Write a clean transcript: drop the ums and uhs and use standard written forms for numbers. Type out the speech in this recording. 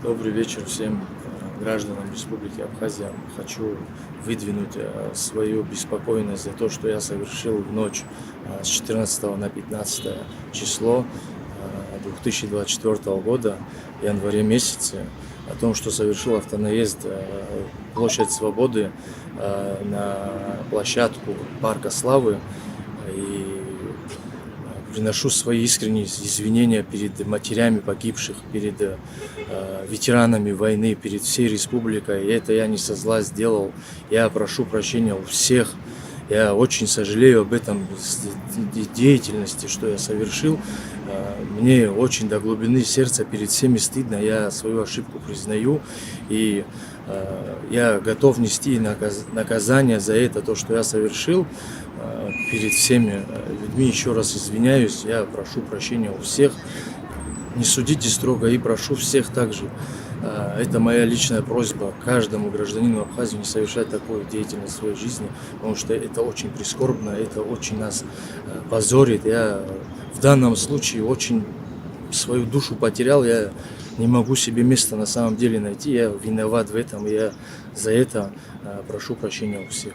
Добрый вечер всем гражданам Республики Абхазия. Хочу выдвинуть свою беспокойность за то, что я совершил в ночь с 14 на 15 число 2024 года, в январе месяце, о том, что совершил автонаезд площадь Свободы на площадку Парка Славы. И приношу свои искренние извинения перед матерями погибших, перед ветеранами войны, перед всей республикой. И это я не со зла сделал. Я прошу прощения у всех. Я очень сожалею об этом деятельности, что я совершил. Мне очень до глубины сердца перед всеми стыдно. Я свою ошибку признаю. И я готов нести наказание за это, то, что я совершил. Перед всеми людьми еще раз извиняюсь. Я прошу прощения у всех. Не судите строго и прошу всех также. Это моя личная просьба каждому гражданину Абхазии не совершать такую деятельность в своей жизни, потому что это очень прискорбно, это очень нас позорит. Я в данном случае очень свою душу потерял, я не могу себе места на самом деле найти, я виноват в этом, я за это прошу прощения у всех.